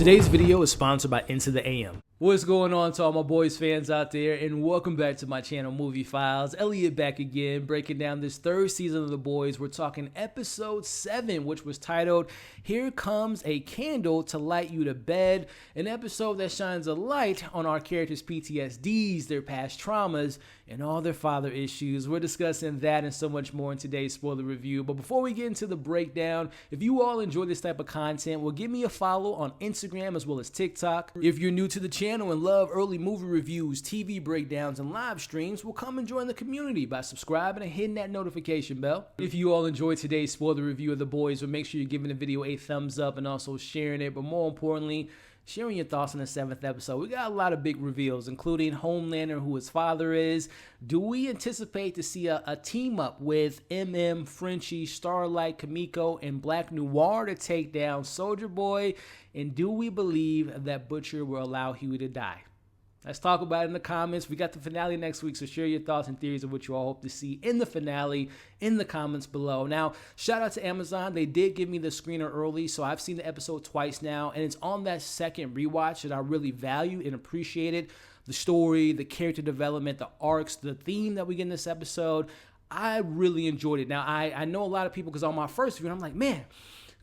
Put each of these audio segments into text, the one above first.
Today's video is sponsored by Into the AM. What's going on to all my boys fans out there, and welcome back to my channel, Movie Files. Elliot back again, breaking down this third season of The Boys. We're talking episode 7, which was titled, Here Comes a Candle to Light You to Bed, an episode that shines a light on our characters' PTSDs, their past traumas, and all their father issues. We're discussing that and so much more in today's spoiler review. But before we get into the breakdown, if you all enjoy this type of content, well, give me a follow on Instagram as well as TikTok. If you're new to the channel and love early movie reviews, TV breakdowns, and live streams, well, come and join the community by subscribing and hitting that notification bell. If you all enjoyed today's spoiler review of The Boys, well, make sure you're giving the video a thumbs up and also sharing it. But more importantly, sharing your thoughts on the 7th episode. We got a lot of big reveals, including Homelander, who his father is. Do we anticipate to see a team up with MM, Frenchie, Starlight, Kimiko, and Black Noir to take down Soldier Boy? And do we believe that Butcher will allow Hughie to die? Let's talk about it in the comments. We got the finale next week, so share your thoughts and theories of what you all hope to see in the finale in the comments below. Now, shout out to Amazon. They did give me the screener early, so I've seen the episode twice now, and it's on that second rewatch that I really value and appreciated. The story, the character development, the arcs, the theme that we get in this episode, I really enjoyed it. Now, I know a lot of people, because on my first view, I'm like, man,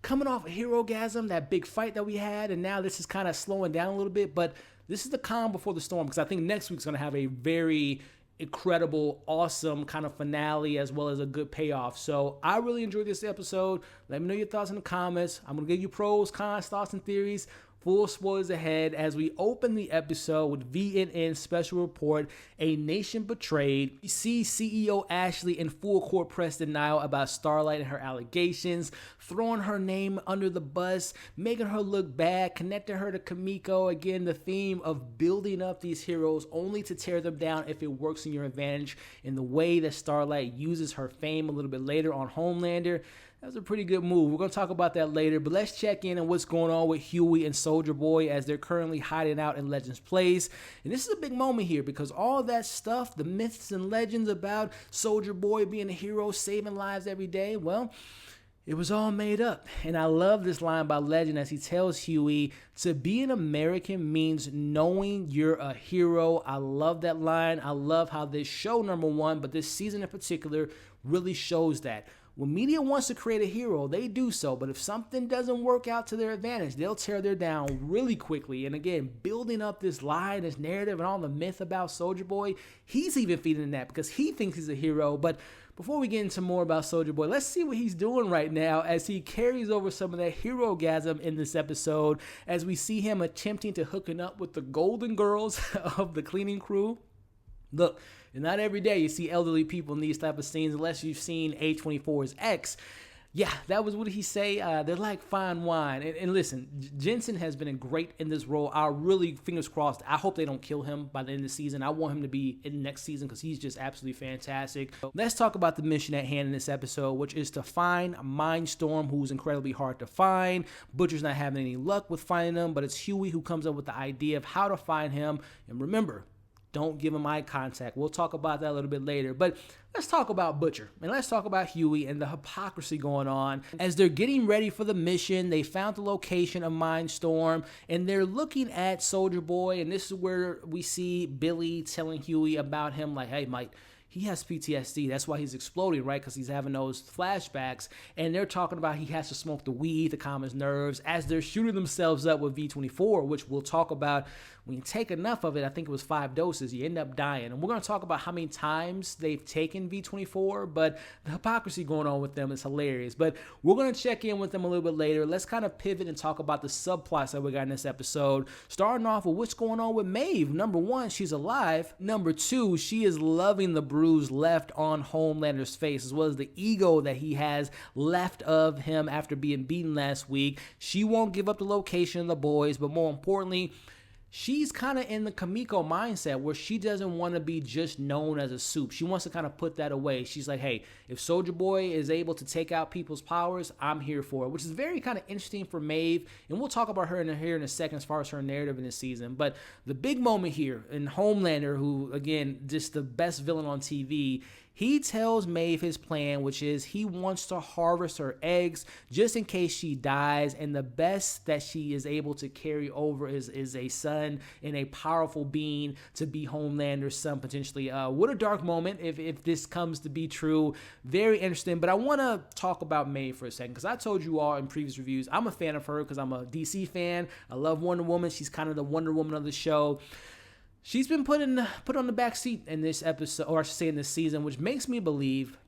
coming off a Hero-gasm, that big fight that we had, and now this is kind of slowing down a little bit, but this is the calm before the storm, because I think next week's going to have a very incredible, awesome kind of finale as well as a good payoff. So I really enjoyed this episode. Let me know your thoughts in the comments. I'm going to give you pros, cons, thoughts, and theories. Full spoilers ahead as we open the episode with VNN special report, A Nation Betrayed. We see CEO Ashley in full court press denial about Starlight and her allegations, throwing her name under the bus, making her look bad, connecting her to Kimiko. Again, the theme of building up these heroes only to tear them down if it works in your advantage, in the way that Starlight uses her fame a little bit later on Homelander. That was a pretty good move. We're going to talk about that later, but let's check in on what's going on with Hughie and Soldier Boy as they're currently hiding out in Legends Place. And this is a big moment here because all that stuff, the myths and legends about Soldier Boy being a hero, saving lives every day, well, it was all made up. And I love this line by Legend as he tells Hughie, to be an American means knowing you're a hero. I love that line. I love how this show, number one, but this season in particular, really shows that. When media wants to create a hero, they do so. But if something doesn't work out to their advantage, they'll tear their down really quickly. And again, building up this lie, this narrative, and all the myth about Soldier Boy, he's even feeding that because he thinks he's a hero. But before we get into more about Soldier Boy, let's see what he's doing right now as he carries over some of that hero-gasm in this episode as we see him attempting to hooking up with the Golden Girls of the cleaning crew. Look, and not every day you see elderly people in these type of scenes unless you've seen A24's X. Yeah, that was what he say. They're like fine wine. And listen, Jensen has been great in this role. I really, fingers crossed, I hope they don't kill him by the end of the season. I want him to be in the next season because he's just absolutely fantastic. So let's talk about the mission at hand in this episode, which is to find Mindstorm, who's incredibly hard to find. Butcher's not having any luck with finding him, but it's Hughie who comes up with the idea of how to find him. And remember, don't give him eye contact. We'll talk about that a little bit later. But let's talk about Butcher. And let's talk about Hughie and the hypocrisy going on. As they're getting ready for the mission, they found the location of Mindstorm. And they're looking at Soldier Boy. And this is where we see Billy telling Hughie about him. Like, hey, Mike, he has PTSD. That's why he's exploding, right? Because he's having those flashbacks. And they're talking about he has to smoke the weed to calm his nerves as they're shooting themselves up with V24, which we'll talk about. When you take enough of it, I think it was 5 doses, you end up dying. And we're going to talk about how many times they've taken V24, but the hypocrisy going on with them is hilarious. But we're going to check in with them a little bit later. Let's kind of pivot and talk about the subplots that we got in this episode. Starting off with what's going on with Maeve. Number one, she's alive. Number two, she is loving the bruise left on Homelander's face, as well as the ego that he has left of him after being beaten last week. She won't give up the location of the boys, but more importantly, she's kind of in the Kimiko mindset where she doesn't want to be just known as a soup. She wants to kind of put that away. She's like, hey, if Soldier Boy is able to take out people's powers, I'm here for it, which is very kind of interesting for Maeve. And we'll talk about her here in a second as far as her narrative in this season. But the big moment here in Homelander, who, again, just the best villain on TV, he tells Maeve his plan, which is he wants to harvest her eggs just in case she dies, and the best that she is able to carry over is a son and a powerful being to be Homelander's son potentially. What a dark moment if this comes to be true. Very interesting, but I want to talk about Maeve for a second, because I told you all in previous reviews, I'm a fan of her because I'm a DC fan. I love Wonder Woman. She's kind of the Wonder Woman of the show. She's been put on the back seat in this episode, or I should say in this season, which makes me believe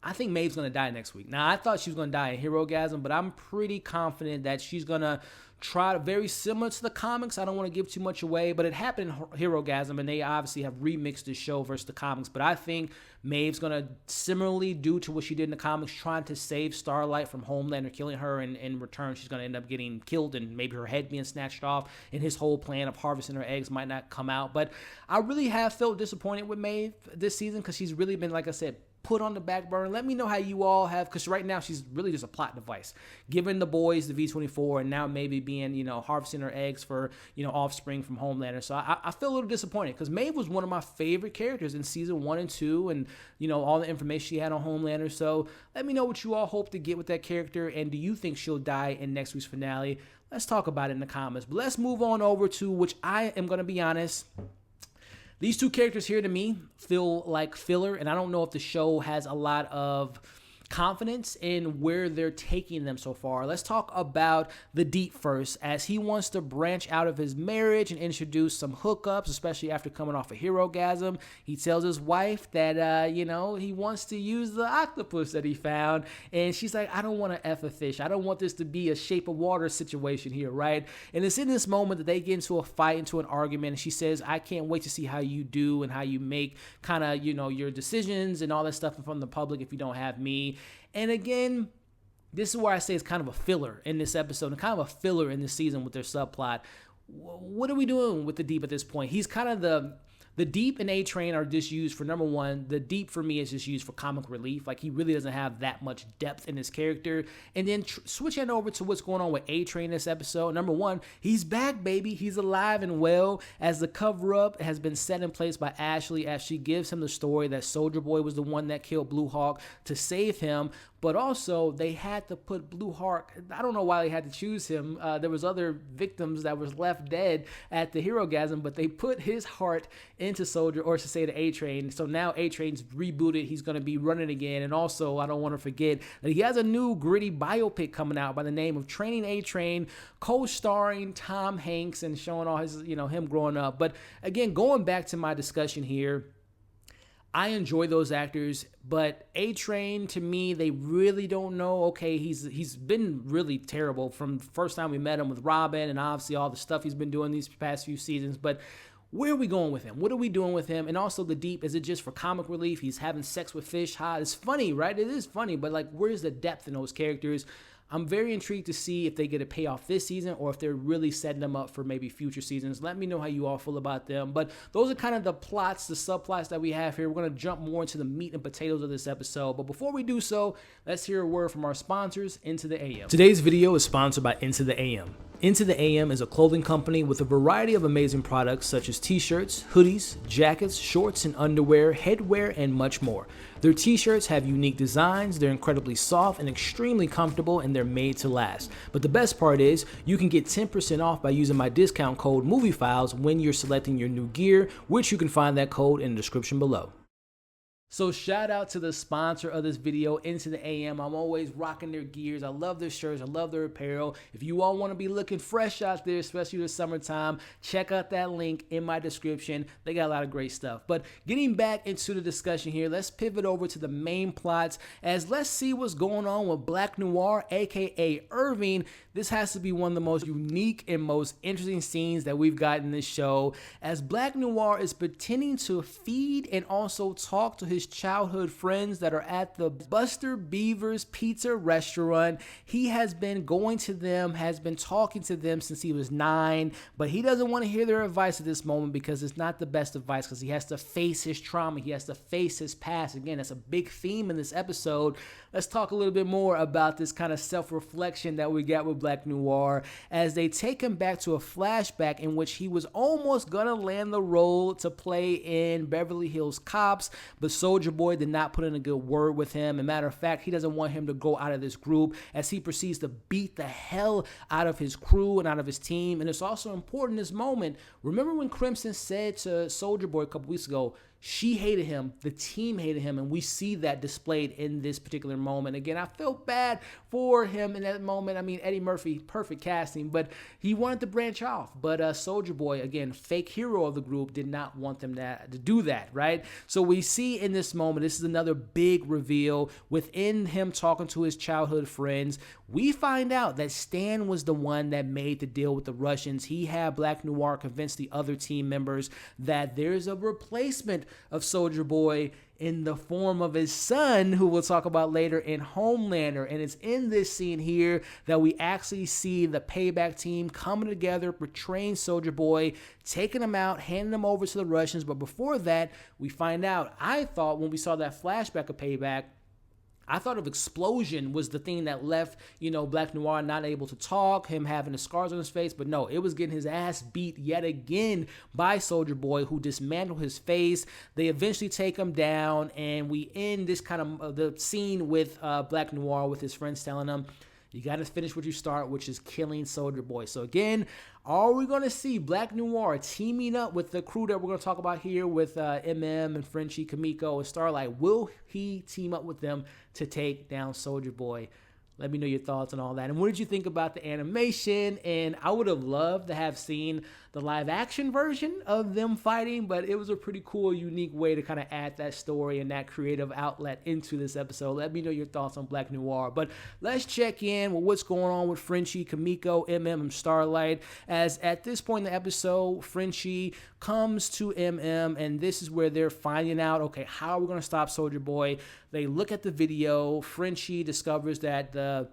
I think Maeve's going to die next week. Now, I thought she was going to die in Herogasm, but I'm pretty confident that she's going to try very similar to the comics. I don't want to give too much away, but it happened in Herogasm, and they obviously have remixed the show versus the comics. But I think Maeve's going to similarly do to what she did in the comics, trying to save Starlight from Homelander killing her, and in return, she's going to end up getting killed and maybe her head being snatched off, and his whole plan of harvesting her eggs might not come out. But I really have felt disappointed with Maeve this season, because she's really been, like I said, put on the back burner. Let me know how you all have, because right now she's really just a plot device, giving the boys the V24, and now maybe being, harvesting her eggs for, offspring from Homelander. So I feel a little disappointed, because Maeve was one of my favorite characters in season 1 and 2, and, all the information she had on Homelander. So let me know what you all hope to get with that character, and do you think she'll die in next week's finale? Let's talk about it in the comments. But let's move on over to, which I am going to be honest, these two characters here to me feel like filler, and I don't know if the show has a lot of confidence in where they're taking them so far. Let's talk about the Deep first, as he wants to branch out of his marriage and introduce some hookups, especially after coming off a Herogasm. He tells his wife that, he wants to use the octopus that he found, and she's like, I don't want to F a fish. I don't want this to be a Shape of Water situation here, right? And it's in this moment that they get into a fight, into an argument, and she says, I can't wait to see how you do and how you make kind of, your decisions and all that stuff in front of the public if you don't have me. And again, this is where I say it's kind of a filler in this episode and kind of a filler in this season with their subplot. What are we doing with the Deep at this point? He's kind of the Deep and A-Train are just used for, number one, the Deep for me is just used for comic relief. Like, he really doesn't have that much depth in his character. And then switching over to what's going on with A-Train this episode, number one, he's back, baby. He's alive and well, as the cover-up has been set in place by Ashley as she gives him the story that Soldier Boy was the one that killed Blue Hawk to save him. But also, they had to put Blue Hawk, I don't know why they had to choose him. There was other victims that was left dead at the Herogasm, but they put his heart into Soldier, or to say the A-Train. So now A-Train's rebooted. He's going to be running again. And also, I don't want to forget that he has a new gritty biopic coming out by the name of Training A-Train, co-starring Tom Hanks and showing all his, him growing up. But again, going back to my discussion here, I enjoy those actors, but A-Train, to me, they really don't know. Okay, he's been really terrible from the first time we met him with Robin, and obviously all the stuff he's been doing these past few seasons, but where are we going with him? What are we doing with him? And also the Deep, is it just for comic relief? He's having sex with fish. It's funny, right? It is funny, but like, where's the depth in those characters? I'm very intrigued to see if they get a payoff this season, or if they're really setting them up for maybe future seasons. Let me know how you all feel about them. But those are kind of the plots, the subplots that we have here. We're going to jump more into the meat and potatoes of this episode. But before we do so, let's hear a word from our sponsors, Into the AM. Today's video is sponsored by Into the AM. Into the AM is a clothing company with a variety of amazing products such as t-shirts, hoodies, jackets, shorts and underwear, headwear, and much more. Their t-shirts have unique designs, they're incredibly soft and extremely comfortable, and they're made to last. But the best part is, you can get 10% off by using my discount code MovieFiles when you're selecting your new gear, which you can find that code in the description below. So shout out to the sponsor of this video, Into the AM. I'm always rocking their gears. I love their shirts. I love their apparel. If you all want to be looking fresh out there, especially this summertime, check out that link in my description. They got a lot of great stuff. But getting back into the discussion here, let's pivot over to the main plots, as let's see what's going on with Black Noir, aka Irving. This has to be one of the most unique and most interesting scenes that we've got in this show, as Black Noir is pretending to feed and also talk to his childhood friends that are at the Buster Beaver's Pizza restaurant. He has been going to them, has been talking to them since he was 9, but he doesn't want to hear their advice at this moment because it's not the best advice, because he has to face his trauma. He has to face his past. Again, that's a big theme in this episode. Let's talk a little bit more about this kind of self-reflection that we got with Black Noir, as they take him back to a flashback in which he was almost gonna land the role to play in Beverly Hills Cops, but so Soldier Boy did not put in a good word with him. As a matter of fact, he doesn't want him to go out of this group as he proceeds to beat the hell out of his crew and out of his team. And it's also important in this moment. Remember when Crimson said to Soldier Boy a couple weeks ago, she hated him, the team hated him, and we see that displayed in this particular moment. Again, I felt bad for him in that moment. I mean, Eddie Murphy, perfect casting, but he wanted to branch off. But Soldier Boy, again, fake hero of the group, did not want them to do that, right? So we see in this moment, this is another big reveal within him talking to his childhood friends. We find out that Stan was the one that made the deal with the Russians. He had Black Noir convince the other team members that there's a replacement of Soldier Boy in the form of his son, who we'll talk about later, in Homelander. And it's in this scene here that we actually see the Payback team coming together, betraying Soldier Boy, taking him out, handing him over to the Russians. But before that, we find out, I thought when we saw that flashback of Payback, I thought of Explosion was the thing that left, Black Noir not able to talk, him having the scars on his face. But no, it was getting his ass beat yet again by Soldier Boy, who dismantled his face. They eventually take him down, and we end this kind of the scene with Black Noir with his friends telling him, you got to finish what you start, which is killing Soldier Boy. So again, are we going to see Black Noir teaming up with the crew that we're going to talk about here with MM and Frenchie, Kimiko, and Starlight? Will he team up with them to take down Soldier Boy? Let me know your thoughts on all that. And what did you think about the animation? And I would have loved to have seen the live action version of them fighting, but it was a pretty cool, unique way to kind of add that story and that creative outlet into this episode. Let me know your thoughts on Black Noir. But let's check in with what's going on with Frenchie, Kimiko, MM, and Starlight. As at this point in the episode, Frenchie comes to MM, and this is where they're finding out, okay, how are we going to stop Soldier Boy? They look at the video. Frenchie discovers that the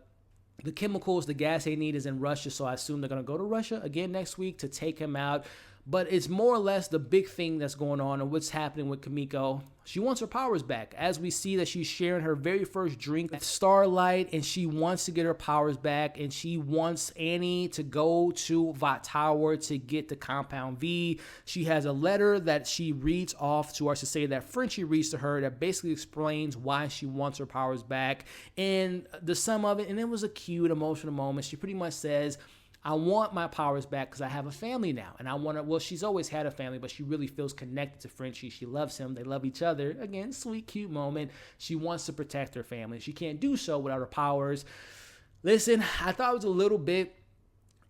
chemicals, the gas they need is in Russia, so I assume they're going to go to Russia again next week to take him out. But it's more or less the big thing that's going on and what's happening with Kimiko. She wants her powers back, as we see that she's sharing her very first drink with Starlight, and she wants to get her powers back, and she wants Annie to go to Vought Tower to get the Compound V. She has a letter that she reads off to her, to say that Frenchie reads to her, that basically explains why she wants her powers back. And the sum of it, and it was a cute, emotional moment, she pretty much says, I want my powers back because I have a family now. And I want to, well, she's always had a family, but she really feels connected to Frenchie. She loves him. They love each other. Again, sweet, cute moment. She wants to protect her family. She can't do so without her powers. Listen, I thought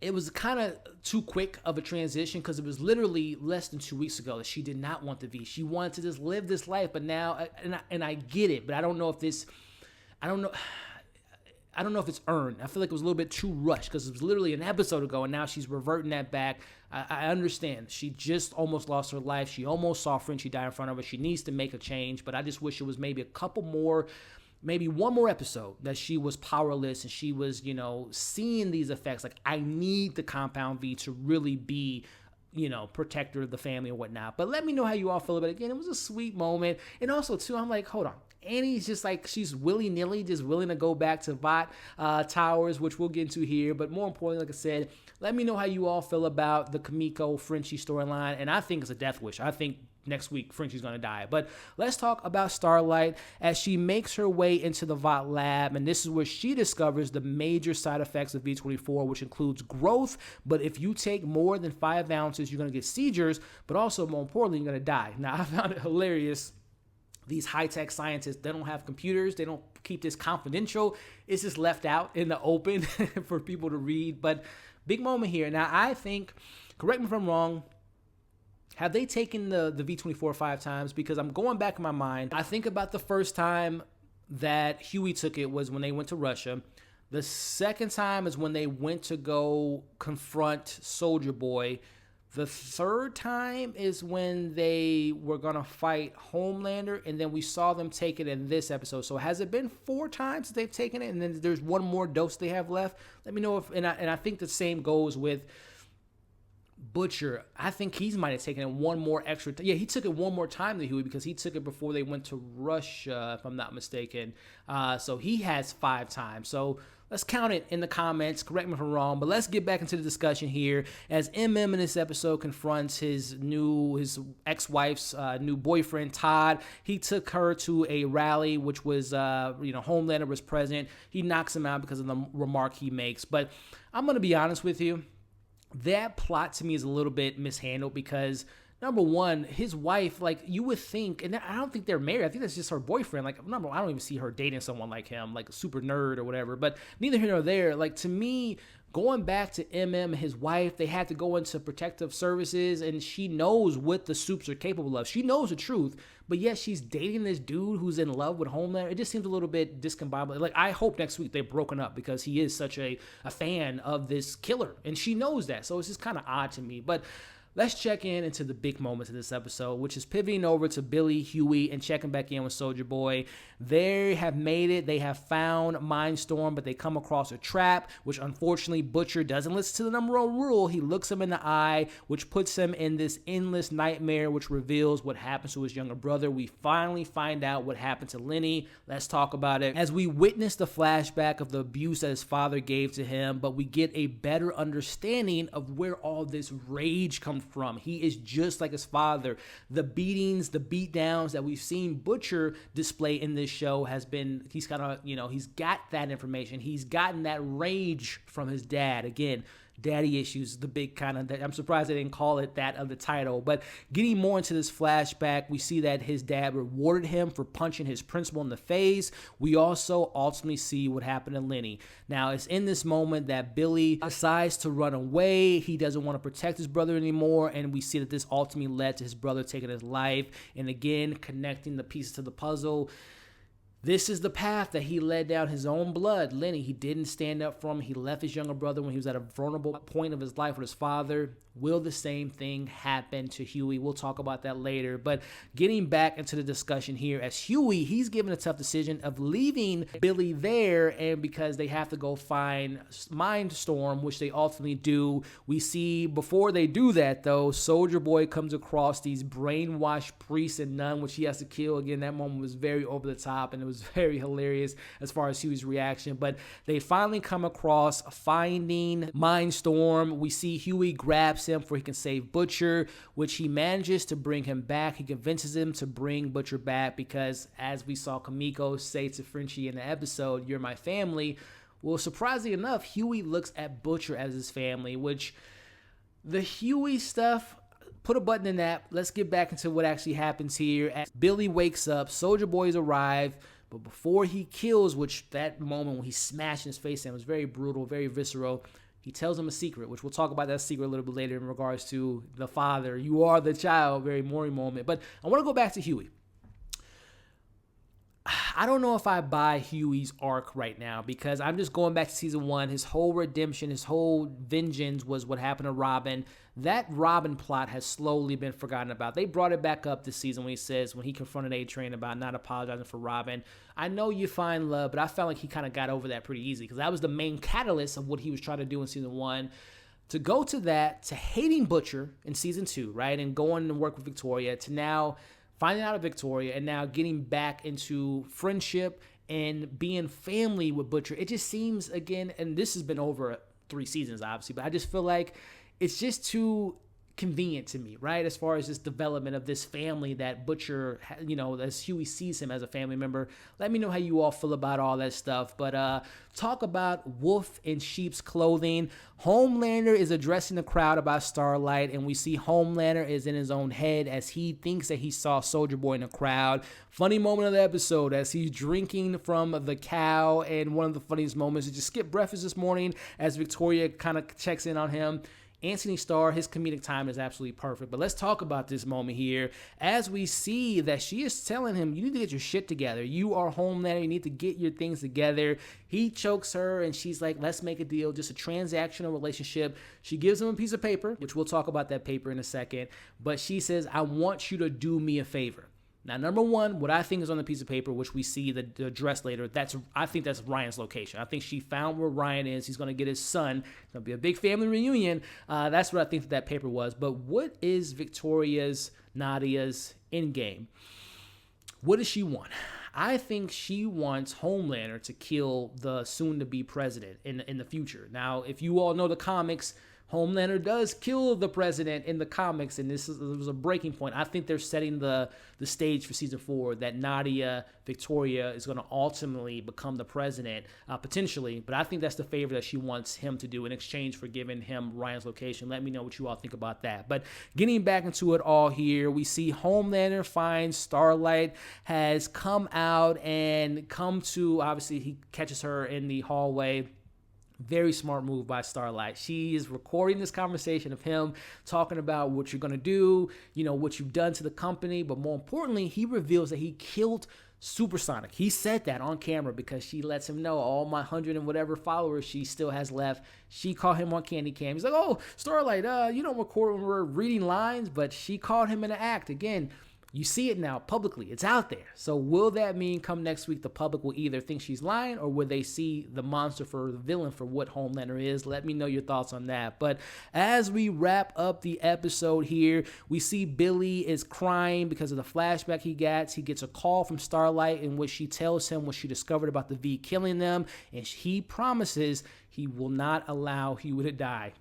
it was kind of too quick of a transition because it was literally less than 2 weeks ago that she did not want the V. She wanted to just live this life. But now, and I get it, but I don't know if it's earned. I feel like it was a little bit too rushed because it was literally an episode ago, and now she's reverting that back. I understand. She just almost lost her life. She almost saw Frenchie die in front of her. She needs to make a change, but I just wish it was maybe a couple more, maybe one more episode that she was powerless and she was, seeing these effects. Like, I need the Compound V to really be, protector of the family and whatnot. But let me know how you all feel about it. Again, it was a sweet moment. And also, too, I'm like, hold on. Annie's just like, she's willy-nilly just willing to go back to Vought Towers, which we'll get into here. But more importantly, like I said, let me know how you all feel about the Kimiko Frenchie storyline. And I think it's a death wish. I think next week Frenchie's going to die. But let's talk about Starlight as she makes her way into the Vought lab. And this is where she discovers the major side effects of V24, which includes growth. But if you take more than 5 ounces, you're going to get seizures. But also, more importantly, you're going to die. Now, I found it hilarious. These high-tech scientists, they don't have computers. They don't keep this confidential. It's just left out in the open for people to read. But big moment here. Now, I think, correct me if I'm wrong, have they taken the V24 5 times? Because I'm going back in my mind. I think about the first time that Hughie took it was when they went to Russia. The second time is when they went to go confront Soldier Boy. The third time is when they were going to fight Homelander, and then we saw them take it in this episode. So has it been 4 times that they've taken it, and then there's one more dose they have left? Let me know if, and I think the same goes with Butcher, I think he might have taken it one more extra time. Yeah, he took it one more time than Hughie because he took it before they went to Russia, if I'm not mistaken. So he has 5 times. So let's count it in the comments. Correct me if I'm wrong, but let's get back into the discussion here as MM in this episode confronts his ex-wife's new boyfriend, Todd. He took her to a rally, which was, Homelander was present. He knocks him out because of the remark he makes. But I'm going to be honest with you. That plot to me is a little bit mishandled because, number one, his wife, like, you would think, and I don't think they're married. I think that's just her boyfriend. Like, number one, I don't even see her dating someone like him, like a super nerd or whatever. But neither here nor there. Like, to me, going back to MM and his wife, they had to go into protective services, and she knows what the Supes are capable of. She knows the truth, but yet she's dating this dude who's in love with Homelander. It just seems a little bit discombobulated. Like, I hope next week they've broken up because he is such a fan of this killer, and she knows that. So it's just kind of odd to me. But let's check into the big moments of this episode, which is pivoting over to Billy, Hughie, and checking back in with Soldier Boy. They have made it. They have found Mindstorm, but they come across a trap, which unfortunately Butcher doesn't listen to the number one rule. He looks him in the eye, which puts him in this endless nightmare, which reveals what happens to his younger brother. We finally find out what happened to Lenny. Let's talk about it. As we witness the flashback of the abuse that his father gave to him, but we get a better understanding of where all this rage comes from. He is just like his father. The beatings, the beatdowns that we've seen Butcher display in this show he's got that information. He's gotten that rage from his dad. Again, daddy issues, the big kind of, I'm surprised they didn't call it that of the title. But getting more into this flashback, we see that his dad rewarded him for punching his principal in the face. We also ultimately see what happened to Lenny. Now, it's in this moment that Billy decides to run away. He doesn't want to protect his brother anymore, and we see that this ultimately led to his brother taking his life. And again, connecting the pieces to the puzzle. This is the path that he led down his own blood. Lenny, he didn't stand up for him. He left his younger brother when he was at a vulnerable point of his life with his father. Will the same thing happen to Hughie? We'll talk about that later. But getting back into the discussion here, as Hughie, he's given a tough decision of leaving Billy there, and because they have to go find Mindstorm, which they ultimately do. We see before they do that, though, Soldier Boy comes across these brainwashed priests and nun, which he has to kill. Again, that moment was very over the top, and it was very hilarious as far as Hughie's reaction. But they finally come across finding Mindstorm. We see Hughie grabs him for he can save Butcher, which he manages to bring him back. He convinces him to bring Butcher back because, as we saw Kimiko say to Frenchie in the episode, "You're my family." Well, surprisingly enough, Hughie looks at Butcher as his family, which the Hughie stuff, put a button in that. Let's get back into what actually happens here. As Billy wakes up, Soldier Boys arrive, but before he kills, which that moment when he smashed his face in was very brutal, very visceral, he tells him a secret, which we'll talk about that secret a little bit later in regards to the father. You are the child, very Maury moment. But I want to go back to Hughie. I don't know if I buy Hughie's arc right now because I'm just going back to season 1. His whole redemption, his whole vengeance was what happened to Robin. That Robin plot has slowly been forgotten about. They brought it back up this season when he confronted A-Train about not apologizing for Robin. I know you find love, but I felt like he kind of got over that pretty easy because that was the main catalyst of what he was trying to do in season 1. To go to that, to hating Butcher in season 2, right, and going to work with Victoria, to now finding out of Victoria, and now getting back into friendship and being family with Butcher. It just seems, again, and this has been over 3 seasons, obviously, but I just feel like it's just too convenient to me, right? As far as this development of this family that Butcher, as Hughie sees him as a family member. Let me know how you all feel about all that stuff. But talk about wolf in sheep's clothing. Homelander is addressing the crowd about Starlight, and we see Homelander is in his own head as he thinks that he saw Soldier Boy in the crowd. Funny moment of the episode as he's drinking from the cow, and one of the funniest moments is just skip breakfast this morning as Victoria kind of checks in on him. Antony Starr, his comedic time is absolutely perfect. But let's talk about this moment here as we see that she is telling him, you need to get your shit together. You are Homelander. You need to get your things together. He chokes her and she's like, let's make a deal. Just a transactional relationship. She gives him a piece of paper, which we'll talk about that paper in a second. But she says, I want you to do me a favor. Now, number one, what I think is on the piece of paper, which we see the address later, I think that's Ryan's location. I think she found where Ryan is. He's going to get his son. It's going to be a big family reunion. That's what I think that paper was. But what is Victoria's, Nadia's end game? What does she want? I think she wants Homelander to kill the soon-to-be president in the future. Now, if you all know the comics, Homelander does kill the president in the comics, and this was a breaking point. I think they're setting the stage for season 4 that Nadia Victoria is going to ultimately become the president, potentially. But I think that's the favor that she wants him to do in exchange for giving him Ryan's location. Let me know what you all think about that. But getting back into it all here, we see Homelander finds Starlight has come out and come to, obviously, he catches her in the hallway. Very smart move by Starlight. She is recording this conversation of him talking about what you're going to do, what you've done to the company. But more importantly, he reveals that he killed Supersonic. He said that on camera because she lets him know all my 100 and whatever followers she still has left. She caught him on Candy Cam. He's like, oh, Starlight, you don't record when we're reading lines, but she caught him in an act. Again, you see it now publicly. It's out there. So will that mean come next week the public will either think she's lying or will they see the monster for the villain for what Homelander is? Let me know your thoughts on that. But as we wrap up the episode here, we see Billy is crying because of the flashback he gets. He gets a call from Starlight in which she tells him what she discovered about the V killing them, and he promises he will not allow Hughie to die.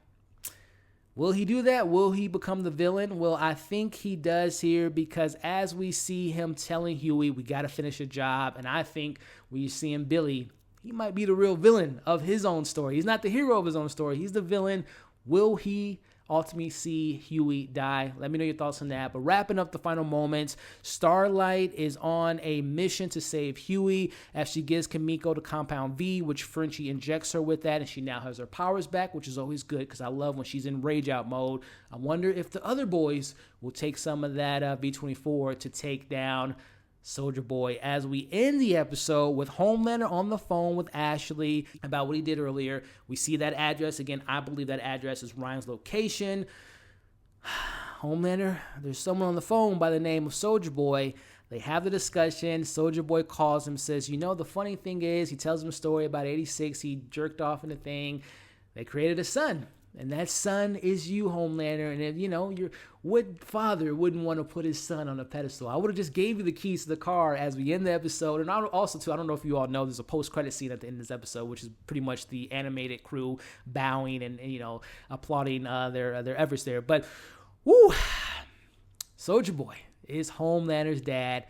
Will he do that? Will he become the villain? Well, I think he does here because as we see him telling Hughie, we got to finish a job. And I think when you see him, Billy, he might be the real villain of his own story. He's not the hero of his own story. He's the villain. Will he ultimately see Hughie die? Let me know your thoughts on that. But wrapping up the final moments, Starlight is on a mission to save Hughie as she gives Kimiko the Compound V, which Frenchie injects her with that, and she now has her powers back, which is always good because I love when she's in rage out mode. I wonder if the other boys will take some of that V24 to take down Soldier Boy as we end the episode with Homelander on the phone with Ashley about what he did earlier. We see that address. Again, I believe that address is Ryan's location. Homelander, there's someone on the phone by the name of Soldier Boy. They have the discussion. Soldier Boy calls him, says, the funny thing is, he tells him a story about 86. He jerked off in a thing. They created a son. And that son is you, Homelander. And if, what father wouldn't want to put his son on a pedestal? I would have just gave you the keys to the car as we end the episode. And also, too, I don't know if you all know, there's a post-credit scene at the end of this episode, which is pretty much the animated crew bowing and applauding their efforts there. But, woo, Soldier Boy is Homelander's dad.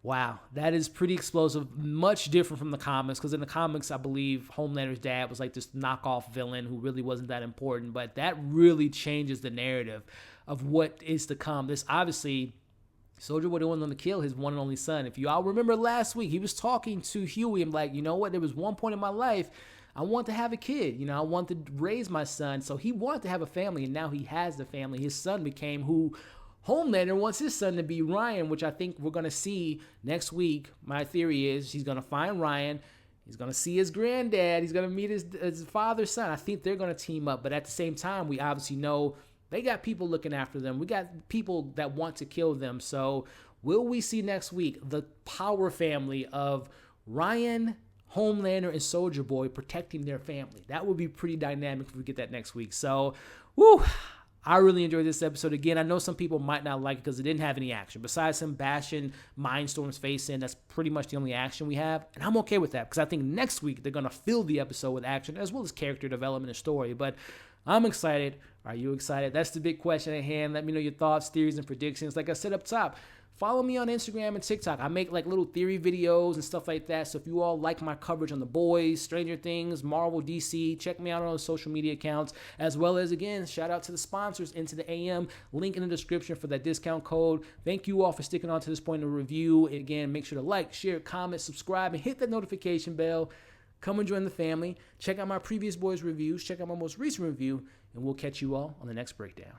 Wow, that is pretty explosive, much different from the comics, because in the comics, I believe Homelander's dad was like this knockoff villain who really wasn't that important, but that really changes the narrative of what is to come. This obviously, Soldier Boy wanted to kill his one and only son. If you all remember last week, he was talking to Hughie and like, you know what, there was one point in my life, I want to have a kid, I want to raise my son, so he wanted to have a family, and now he has the family. His son became who Homelander wants his son to be Ryan, which I think we're going to see next week. My theory is he's going to find Ryan. He's going to see his granddad. He's going to meet his father's son. I think they're going to team up. But at the same time, we obviously know they got people looking after them. We got people that want to kill them. So will we see next week the power family of Ryan, Homelander, and Soldier Boy protecting their family? That would be pretty dynamic if we get that next week. So, woo! I really enjoyed this episode. Again, I know some people might not like it because it didn't have any action. Besides him bashing Mindstorm's face in, that's pretty much the only action we have. And I'm okay with that because I think next week they're going to fill the episode with action as well as character development and story. But I'm excited. Are you excited? That's the big question at hand. Let me know your thoughts, theories, and predictions. Like I said up top, follow me on Instagram and TikTok. I make like little theory videos and stuff like that. So if you all like my coverage on The Boys, Stranger Things, Marvel, DC, check me out on those social media accounts. As well as, again, shout out to the sponsors, Into the AM. Link in the description for that discount code. Thank you all for sticking on to this point in the review. Again, make sure to like, share, comment, subscribe, and hit that notification bell. Come and join the family. Check out my previous Boys reviews. Check out my most recent review. And we'll catch you all on the next breakdown.